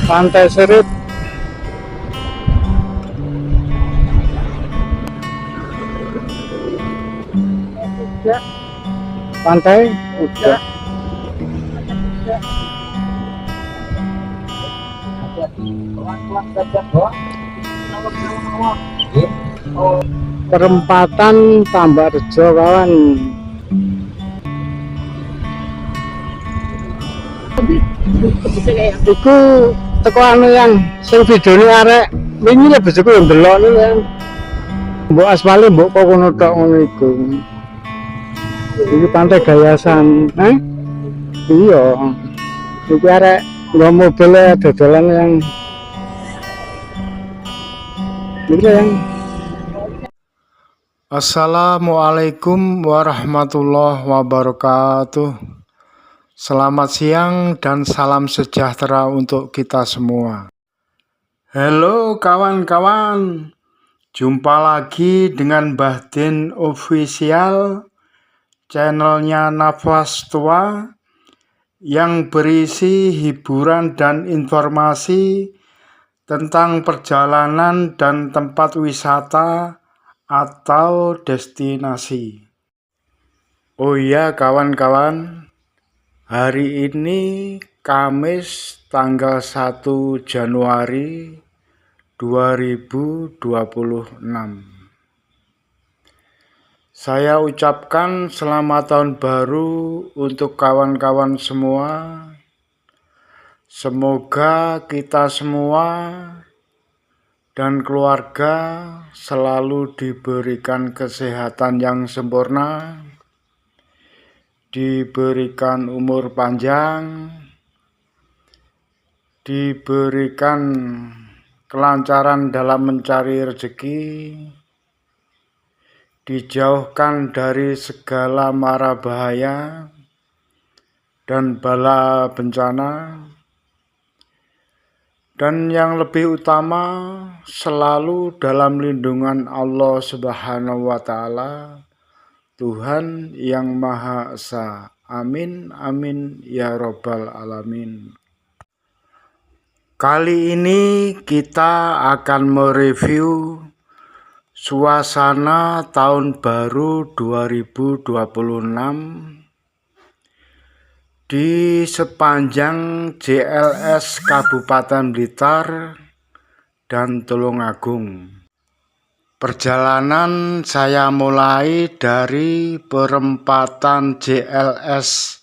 Pantai Serut. Pantai udah. Perempatan Tambarjo kawan. Iku teko anu yang sing videone arek wingi lho bojoku yo ndelok niku yang mbok aspale mbok kok ngono tok ngono iku. Iki pantai Gayasan, iya. Iki arek nggo mobil dodolan yang iki yang. Assalamualaikum warahmatullahi wabarakatuh. Selamat siang dan salam sejahtera untuk kita semua. Halo kawan-kawan, jumpa lagi dengan Mbah Din Official, channelnya Nafas Tua, yang berisi hiburan dan informasi tentang perjalanan dan tempat wisata atau destinasi. Oh iya kawan-kawan, hari ini Kamis tanggal 1 Januari 2026. Saya ucapkan selamat tahun baru untuk kawan-kawan semua. Semoga kita semua dan keluarga selalu diberikan kesehatan yang sempurna, diberikan umur panjang, diberikan kelancaran dalam mencari rezeki, dijauhkan dari segala mara bahaya dan bala bencana, dan yang lebih utama selalu dalam lindungan Allah Subhanahu wa Ta'ala, Tuhan yang Maha Esa. Amin, amin, ya Rabbal Alamin. Kali ini kita akan mereview suasana tahun baru 2026 di sepanjang JLS Kabupaten Blitar dan Tulungagung. Perjalanan saya mulai dari perempatan JLS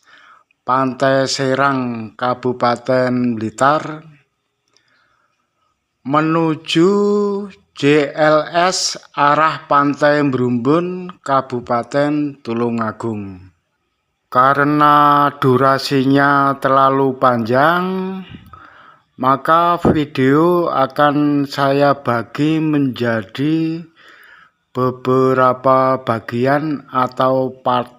Pantai Serang Kabupaten Blitar menuju JLS arah Pantai Brumbun Kabupaten Tulungagung. Karena durasinya terlalu panjang, maka video akan saya bagi menjadi beberapa bagian atau part.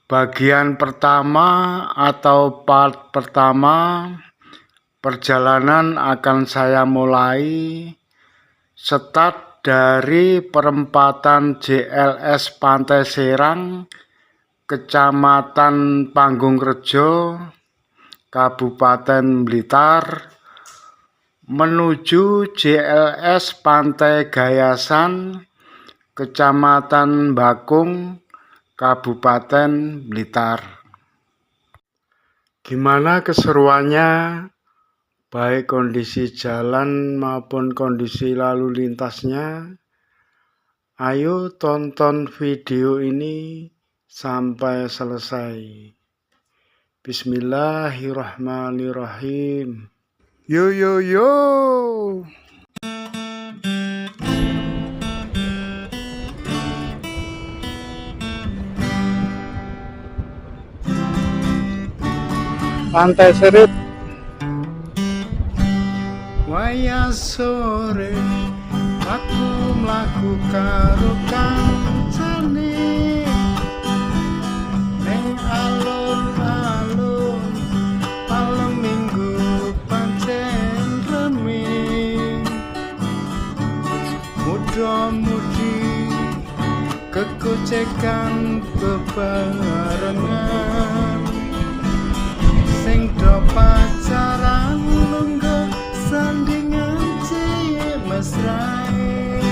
Bagian pertama atau part pertama, perjalanan akan saya mulai start dari perempatan JLS Pantai Serang, Kecamatan Panggungrejo, Kabupaten Blitar, menuju JLS Pantai Gayasan, Kecamatan Bakung, Kabupaten Blitar. Gimana keseruannya, baik kondisi jalan maupun kondisi lalu lintasnya? Ayo tonton video ini sampai selesai. Bismillahirrahmanirrahim. Yo yo yo. Pantai Serut. Waya sore aku mlaku karo kancane ning alun-alun malam minggu pancen rame, muda-mudi Kekocekan bebarengan sing do pacaran lungguh sandingan cilik mesrae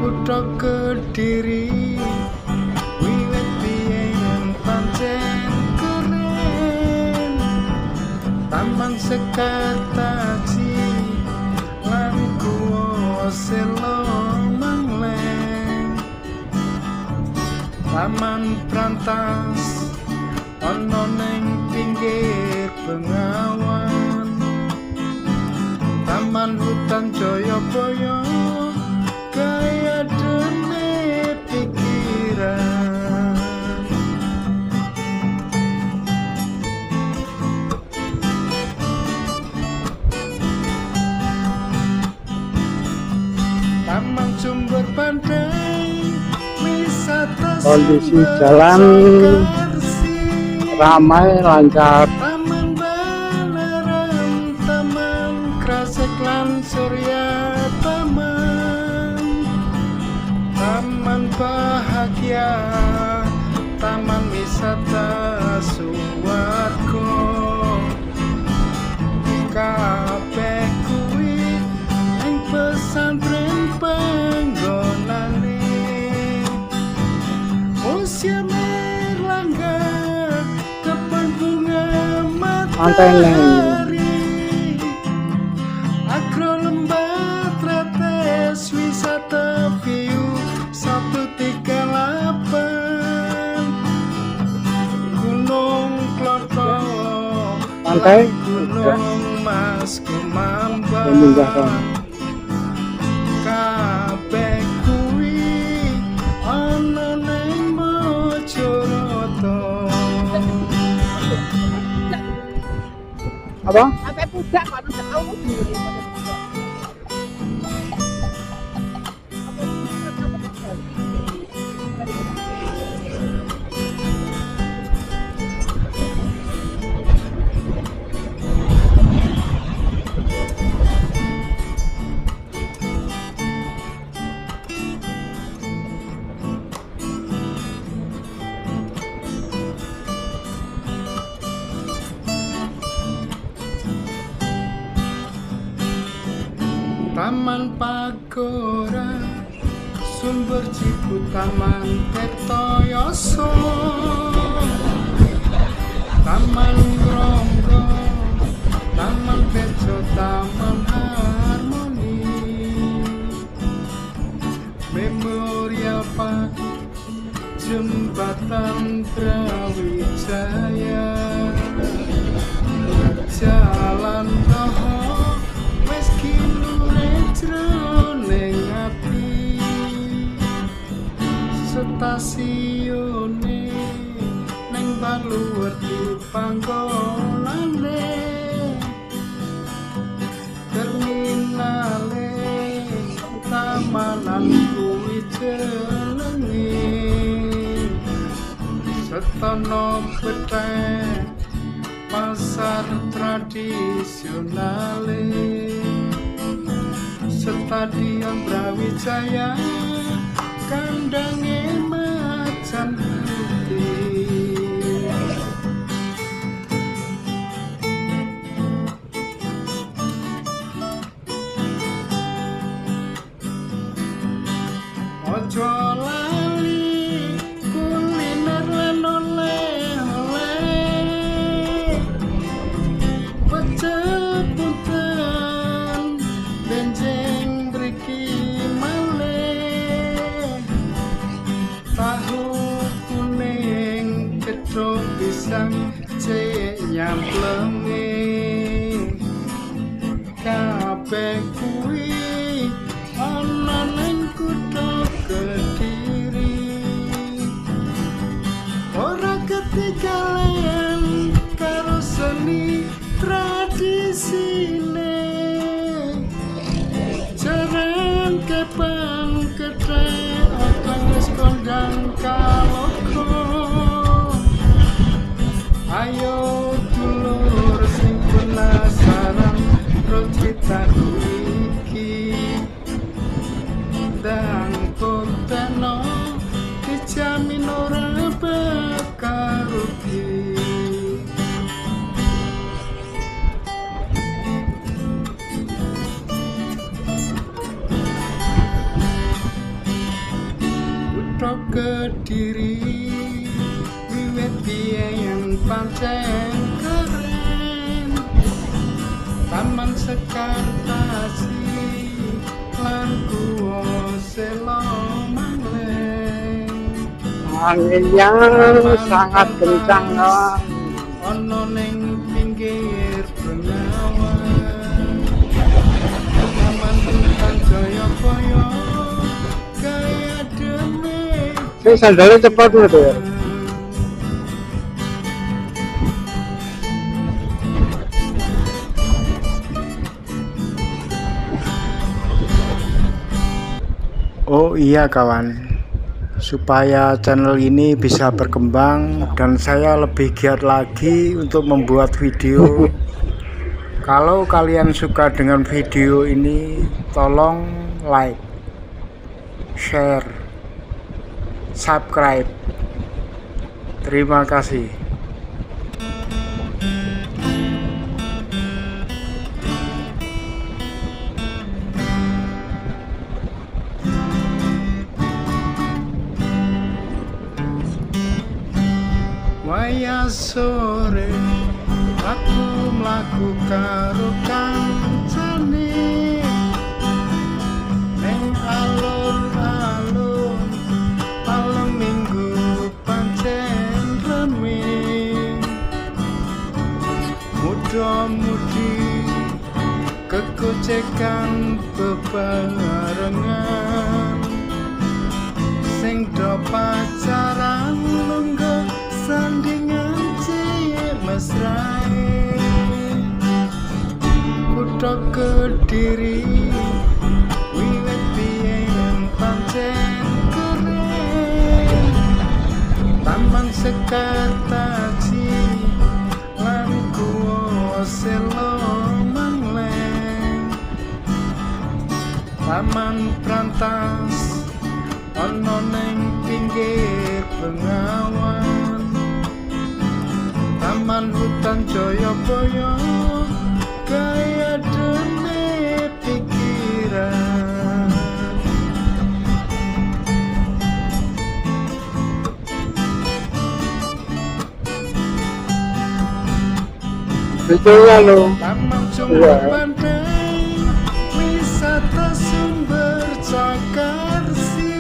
kutha Kediri wiwit biyen pancen keren Taman Sekartaji lan Guwa Selo Taman Brantas ana ning pinggir Bengawan Taman Hutan Jayabaya kaya dene pikiran Taman Sumber Pandai kondisi jalan ramai lancar. Taman Balerang, Taman Kresek lan Surya Taman Bahagia, Taman Wisata Suwargo kabeh kuwi ing pesantren panggonane Museum Erlangga, kebun bunga matahari, Agro Lembah Tretes, wisata view 138, Gunung Kloto, Pantai Gunung Mas Kumambang, kabeh kuwi ana ning apa? Sampai pudak kok ndak tahu diri. Taman Pagora, Sumber Cipu, Taman Tirtoyoso, Taman Ronggo, Taman Bejo, Taman Harmoni, Memorial Park, Jembatan Brawijaya, Jalan Roho, meski jroning ati stasiune ning Baluwerti panggonane terminale tamanan kuwi jenenge Setono Petek pasar tradisionale Stadion Brawijaya kandange macan putih Ojo lali kuliner lan oleh-oleh pecel punten benjing mriki malih tahu kuning gedhog pisang cek nyamplenge kabeh kuwi ana ning kutha Kediri ora ketinggalan karo seni tradisine jarang kepang ketek otang wis kondang kaloko ayo dulur sing penasaran roti tahu iki dan kota Kutha Kediri wiwit biyen pancen keren. Taman Sekartasi lan Guwa Sela Mangleng. Angin yang sangat kencang kawan. Ono ning pinggir Bengawan. Taman Hutan Jayabaya kaya demit. Saya sandalnya cepat gitu ya. Oh iya kawan, supaya channel ini bisa berkembang dan saya lebih giat lagi untuk membuat video. Kalau kalian suka dengan video ini, tolong like, share, subscribe. Terima kasih. Wayah sore aku mlaku karo kancane ning alun-alun malam minggu pancen rame. Muda-mudi kegocekan bebarengan sing do pacaran lungguh sandingan cilik mesrae. Kutha Kediri wiwit biyen pancen keren. Taman Sekartasi lan Guwa Sela Mangleng. Taman Brantas ono ning pinggir Bengawan. Taman Hutan Jayabaya kaya demit pikiran. Betul ya lo. Taman Sumber Pandai wisata sumber Cakarsi.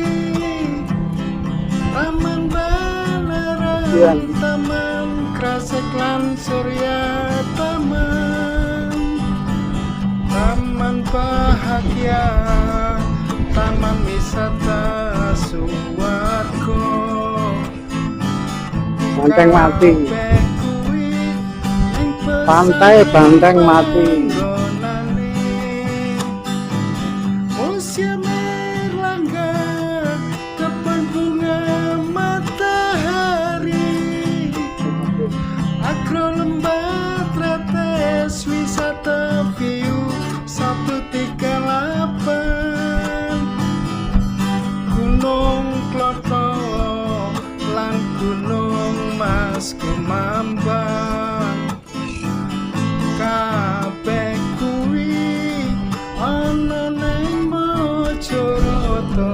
Taman Balerang, Taman Krasek lan Surya Taman. Taman Bahagia, Taman Wisata Suwargo. Banteng mati. Pantai Banteng mati. Usia Merlangga, kebun bunga matahari. Agro Lembah Tretes wisata view 138. Gunung Kloto lan Gunung Mas Kumambang. Kabeh kuwi ana ning Mojokerto.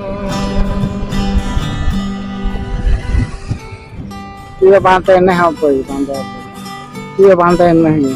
Iya pantai neh apa ya pantai apa? Iya pantai neh ya.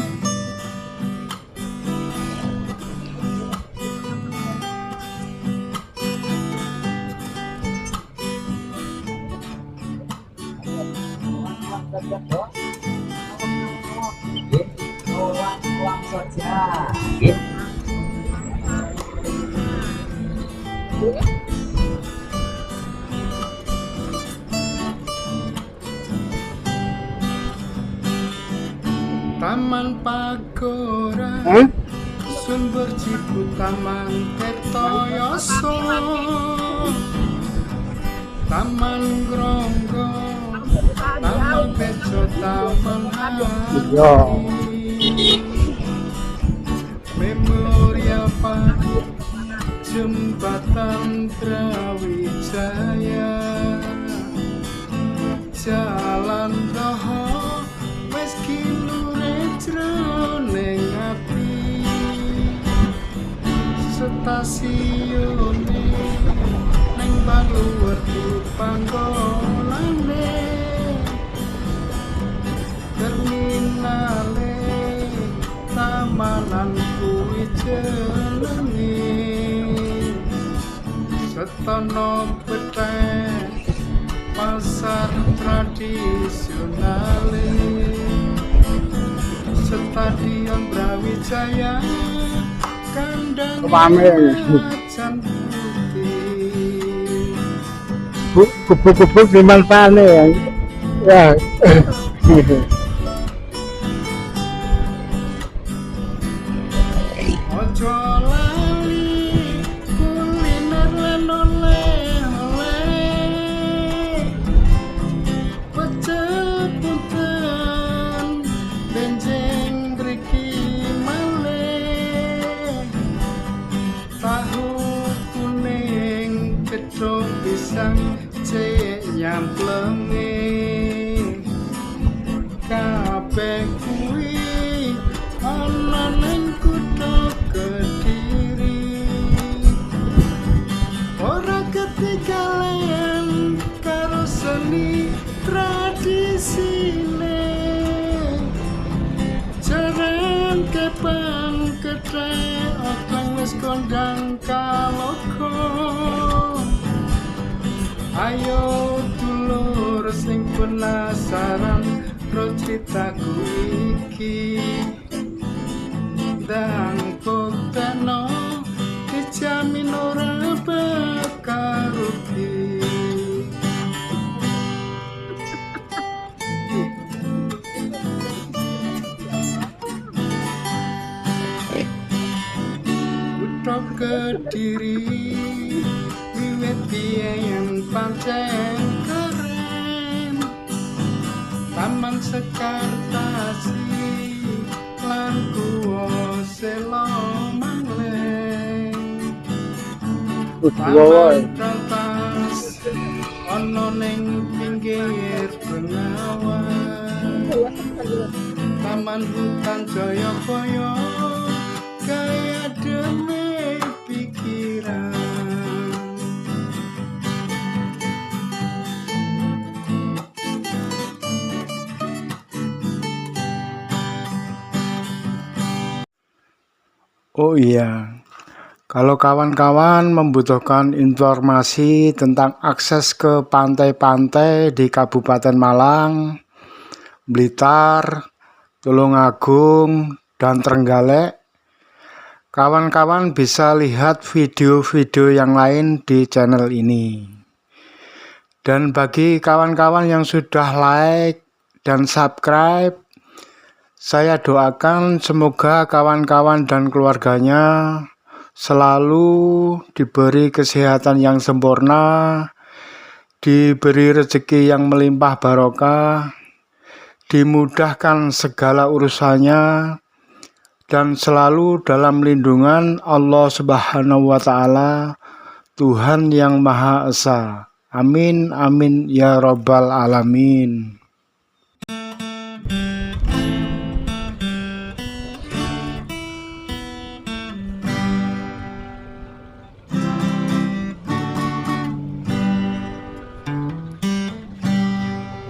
Taman Pagora, Sumber Cibut, Taman Tirtoyoso, Taman Gronggo, Taman Bejo, Taman Hati, Memorial Park, Jembatan Brawijaya, Jalan Doho, meski lurit jroning ati. Stasiune ning Baluwerti Panggung. Setono petek pasar tradisional, Stadion Brawijaya kandang Pamer. macan putih. Kubuk-kubuk di manfaatnya ya. Ojo lali kuliner lan oleh-oleh, pecel punten benjing mriki malih, tahu kuning gedhog pisang cek nyamplenge, kabeh kuwi ana ning kutha Kediri. Ora ketinggalan karo seni tradisine, jaran kepang kethek okang wis kondang kaloka. Ayo dulur sing penasaran ro critaku iki, ndang bukteno dijamin ora bakal rugi. Kutha Kediri wiwit biyen pancen keren, Taman Sekartasi lan Guwa Sela Mangleng. Taman Rantas ana ning pinggir Bengawan, Taman Hutan Jayabaya kaya demi pikiran. Oh iya, kalau kawan-kawan membutuhkan informasi tentang akses ke pantai-pantai di Kabupaten Malang, Blitar, Tulungagung, dan Trenggalek, kawan-kawan bisa lihat video-video yang lain di channel ini. Dan bagi kawan-kawan yang sudah like dan subscribe, saya doakan semoga kawan-kawan dan keluarganya selalu diberi kesehatan yang sempurna, diberi rezeki yang melimpah barokah, dimudahkan segala urusannya, dan selalu dalam lindungan Allah Subhanahu wa Ta'ala, Tuhan yang Maha Esa. Amin, amin, ya Rabbal Alamin.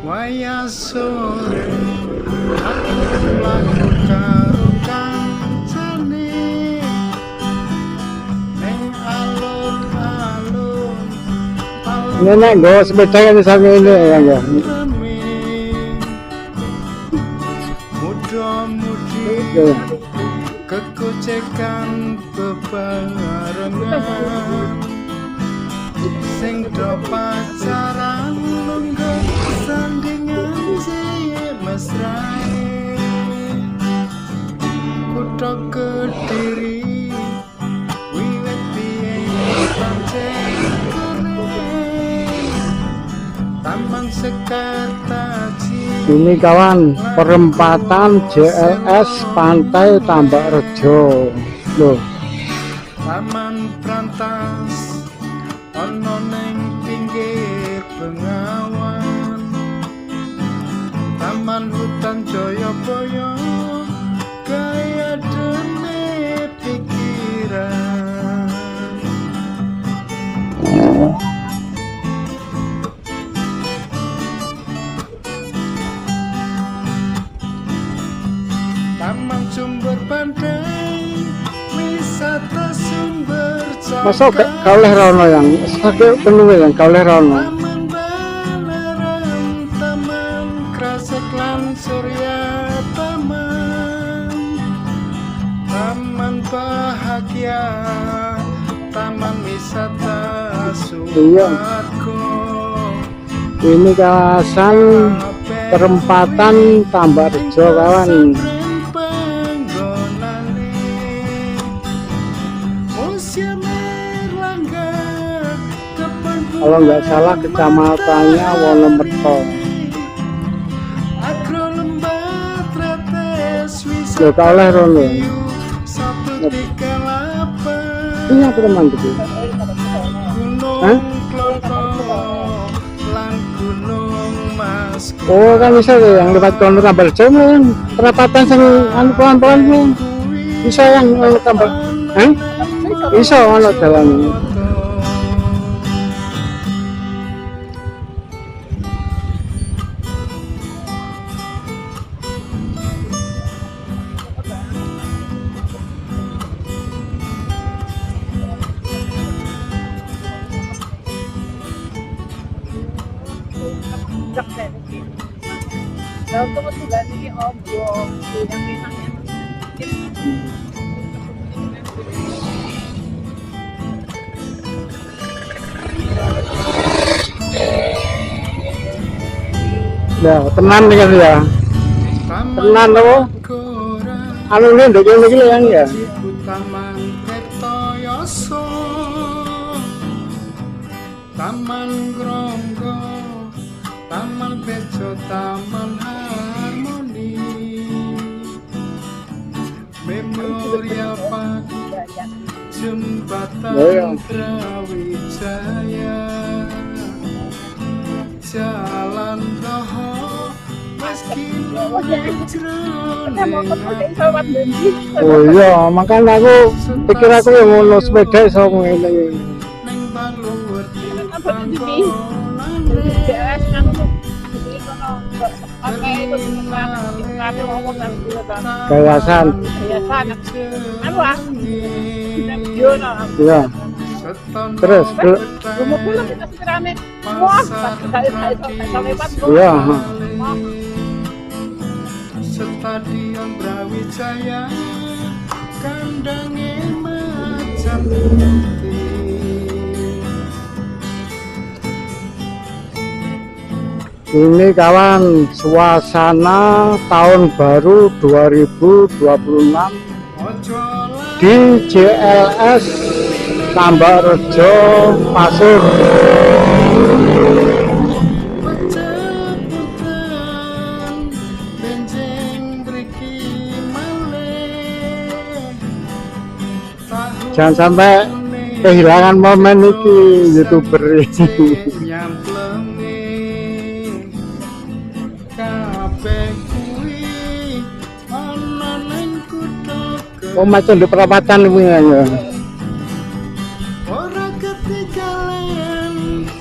Waya sore aku laku karo kancane neng alun-alun Nenek gue sepeda kan di samping ini ya enggak. rame, muda-mudi kekocekan bebarengan, sing do pacaran lungguh sandingan jaya mesrae. Kutha Kediri wiwit biyen pancen keren, Taman Sekartasi. Ini kawan, perempatan JLS Pantai Tambak Rejo. Loh, Taman Brantas ana ning pinggir Bengawan, Taman Hutan Jayabaya kaya dene pikiran. Taman Sumber Pandai wisata sumber cahaya. Masa gak kau leh rono yang sebagai penuh yang kau leh rono. Taman Balarang, Taman Kresek lan Surya Taman, Taman Bahagia, Taman Wisata Sumargo. Ini kawasan perempatan Tambak Rejo kawan. Kalau nggak salah kecamatannya Wonomerto. Loh, kau leh rono. Ini apa teman itu? Hah? Oh kan bisa tuh yang lewat kono Tambak Rejo yang perapatan sing anu pelan-pelan tuh. Bisa yang tambah. Hah? Bisa ono jalan. Lalu tuh juga nih obrol yang minangnya. Ya, tenan kan ya. Tenan loh. Anu ini ndek iki yang ya. Taman Kertoyoso, Taman Gronggo, Taman Bejo, Taman Harmoni, Memorial Park, Jembatan Brawijaya, Jalan Roho, meski Oh iya, makanya aku pikir aku yang ngono sepeda iso ngene. neng Baluwet Apa di sini? BS kan untuk jadi kono oke itu kami ngomong kan Kawasan. biasa anu ah video no Iya. Terus rumah pula kita rame wah saya lewat iya. Stadion Brawijaya, kandangnya macan putih. Ini kawan suasana tahun baru 2026 di JLS Tambak Rejo Pasir. Jangan sampai kehilangan momen iki YouTuber ini. Oh macam di perapatan ini ya. Ora ketinggalan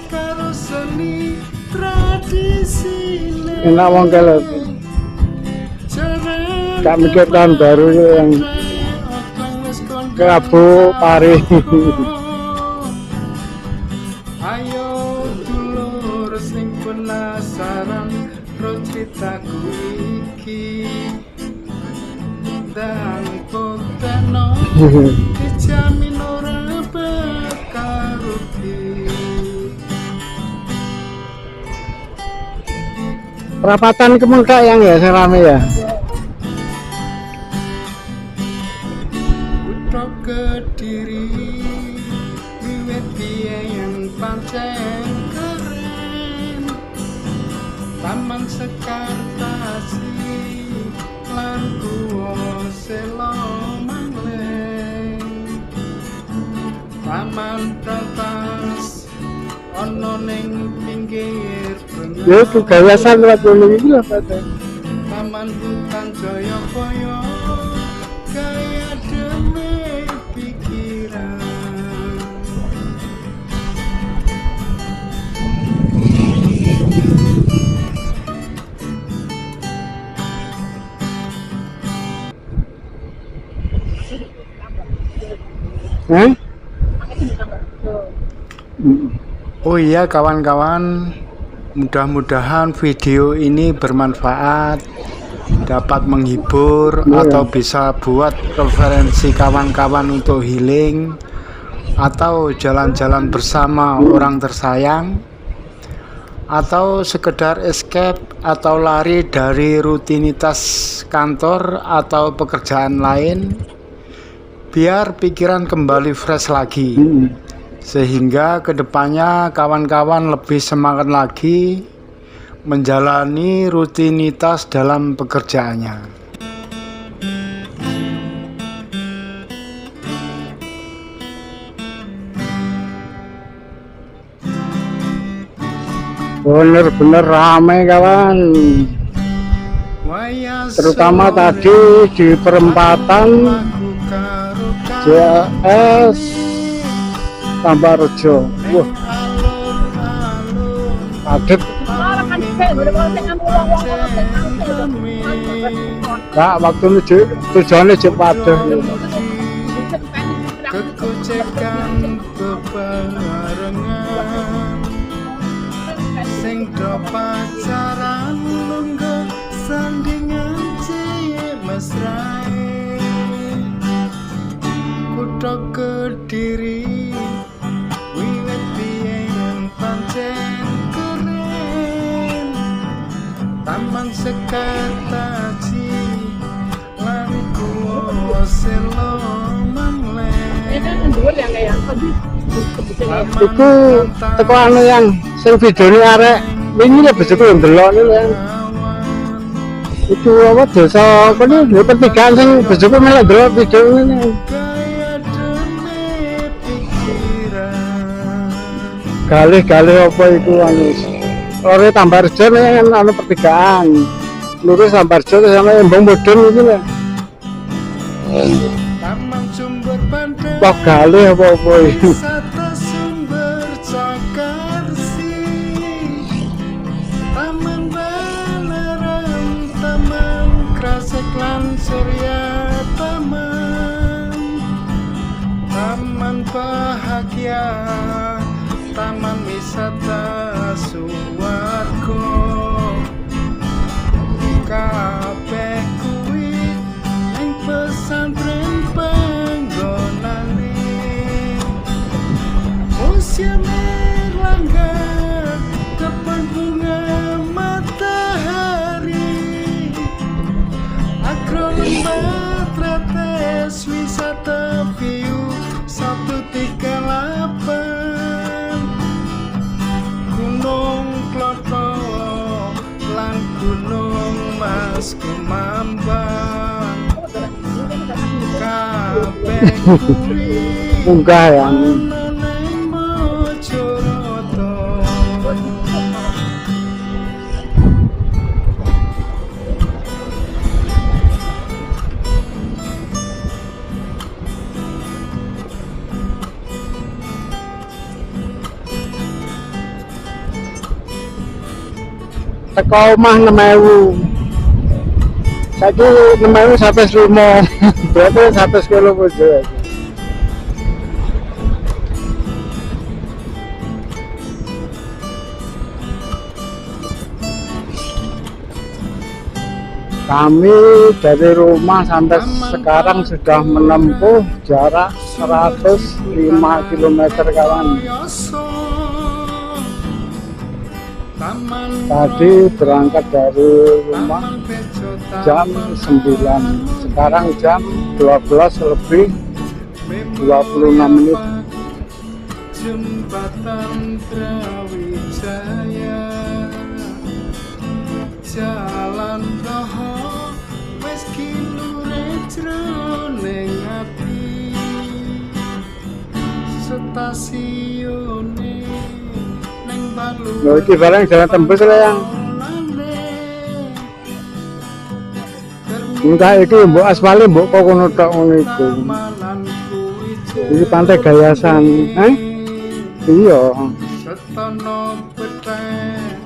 karo seni tradisi. Enak wong kalau gak mikir tahun baru yang Rabu Pari. Ayo dulur sing penasaran ro critaku iki dan konteno dijamin ora bakal rugi. Perapatan kemuka yang ya serame ya. Kediri wiwit biyen pancen keren, Taman Sekartasi lan Guwa Selo Mangleng, Taman Prantas ono ning pinggir bengi, Ya itu kawasan lewat ini iki lah Pak. Taman Hutan Jayabaya kaya demi pikiran. Hah? Oh iya kawan-kawan, mudah-mudahan video ini bermanfaat, dapat menghibur atau bisa buat referensi kawan-kawan untuk healing atau jalan-jalan bersama orang tersayang, atau sekedar escape atau lari dari rutinitas kantor atau pekerjaan lain, biar pikiran kembali fresh lagi, sehingga kedepannya kawan-kawan lebih semangat lagi menjalani rutinitas dalam pekerjaannya. Bener-bener ramai kawan, terutama tadi di perempatan JS Tambah Rejo. Wah, padet. Nah, waktu ini tujuannya padet. Kekucekan bebarengan sing do pacaran lungguh sandingan cilik mesrae kutha Kediri wiwit biyen pancen keren taman sekataji lan kuoselo mangleh Iku teko anu yang sing videone arek wingi lho bojoku ndelok niku yang itu apa desa kene lho pertigaan sing bojoku melok ndelok video ini. Galih-galih apa iku anu Lore Tambah Rejo nek anu pertigaan lurus Tambah Rejo sama Embong Modern iki lho. Taman Sumber Bandar Wah galih apa-apa iki. Wisata Sumber Cakarsi Taman Balerem Taman Krasek lan Surya Taman Taman Bahagia Taman Wisata Suwargo kabeh kuwi ning pesantren panggonane Museum Erlangga kebun bunga matahari Agro Lembah Tretes wisata view 138 Gunung Kloto lan Gunung Mas Kumambang kabeh kuwi Munggah ya. ana ning Mojoroto. Teko omah 6.000. Saiki 6.000 sampai 5. Berarti 100 kilo bojo. Kami dari rumah sampai sekarang sudah menempuh jarak 105 km kawan. Tadi berangkat dari rumah jam 9, sekarang jam 12 lebih 26 menit. Jembatan Brawijaya Jalan roho wis kilure jroning ati stasiune ning Balu. Loh, iki barang jalan tembus lah yang. Enggak, iki mbok aspalnya mbok kok ngono tok ngono iku. Iki pantai Gayasan, iya. Setono Peteh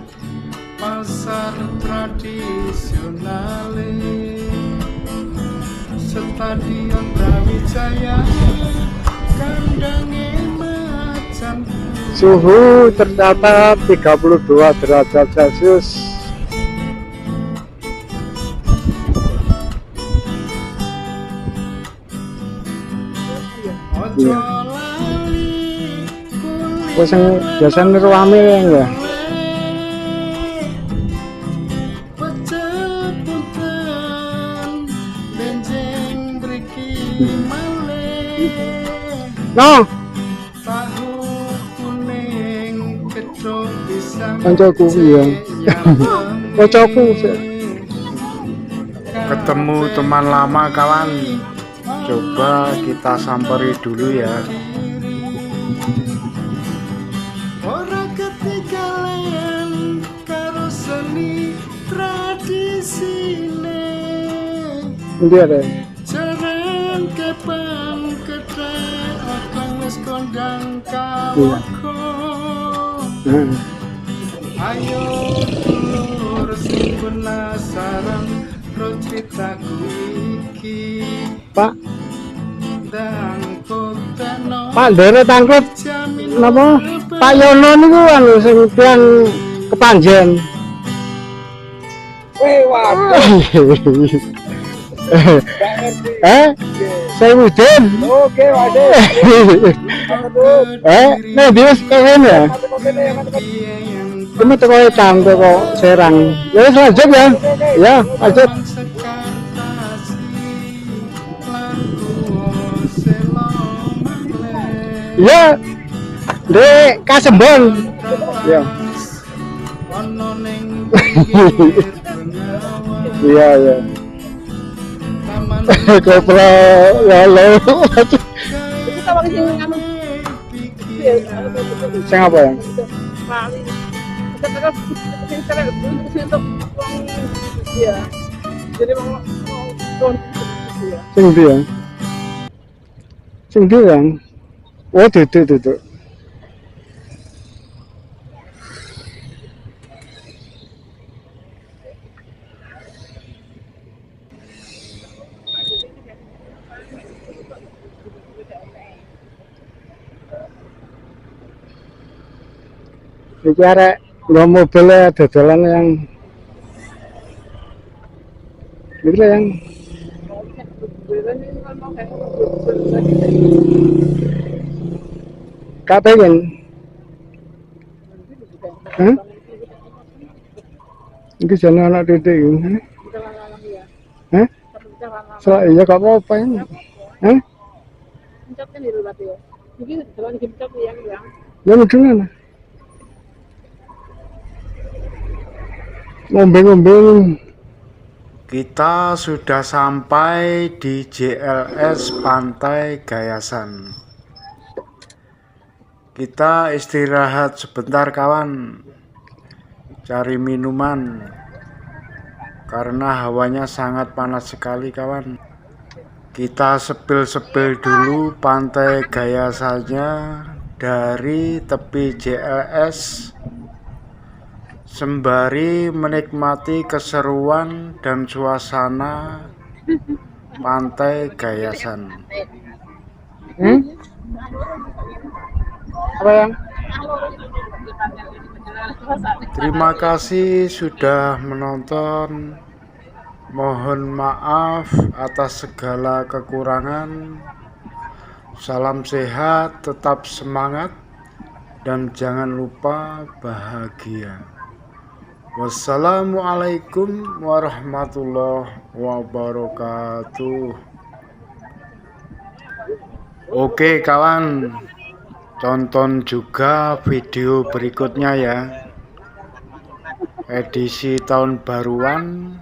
pasar tradisional Stadion Brawijaya kandange macan Suhu tercatat 32 derajat Celcius. Iya. Wes sing biasane rame ya. No, kancaku ya. Kancaku ketemu teman lama kawan, coba kita samperi dulu ya. Ora ketinggalan karo seni tradisine. Ndi ada. Jaran kepang ketek akang wis kondang kawoko. Ayo dulur sing penasaran ro critaku iki. Pak, Dangkuteno Pak Dere tangkrut napa? Pak Yono niku anu sing pian kepanjen. Saya Udin. Oke, waduh. Nek wis kene ya. Ini teko Etang teko Serang. Ya wis lanjut ya. Ya, lanjut. Ya. Dek Kasembon. Ya. Iya, ya. Kopra ya lo. Kita pakai sing anu. Sing apa ya? Lali. Kita pakai sing cara untuk ya. Jadi mau ya. Sing ndi ya? Sing ndi ya? Oh, duduk. Iki arek nggo mobil dodolan yang iki lah yang gak pengen. Hah? Iki jane anak titik iki. Hah? Selak iya gak apa-apa ini. Hah? Mencapkan di luar ya. Jadi jalan mencap yang Ya mendingan. Ngombe-ngombe. Kita sudah sampai di JLS Pantai Gayasan. Kita istirahat sebentar kawan, cari minuman karena hawanya sangat panas sekali kawan. Kita sepil-sepil dulu Pantai Gayasannya dari tepi JLS sembari menikmati keseruan dan suasana Pantai Gayasan. Apa yang? Terima kasih sudah menonton. Mohon maaf atas segala kekurangan. Salam sehat, tetap semangat, dan jangan lupa bahagia. Wassalamualaikum warahmatullahi wabarakatuh. Oke kawan, tonton juga video berikutnya ya. Edisi tahun baruan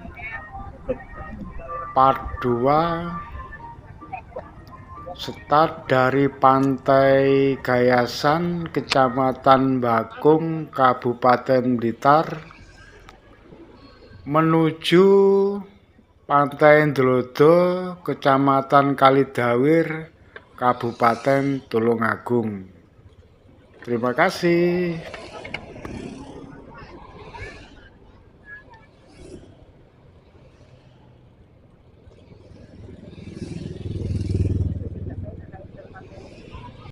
part 2, start dari Pantai Gayasan, Kecamatan Bakung, Kabupaten Blitar, menuju Pantai Ndlodo, Kecamatan Kalidawir, Kabupaten Tulungagung. Terima kasih.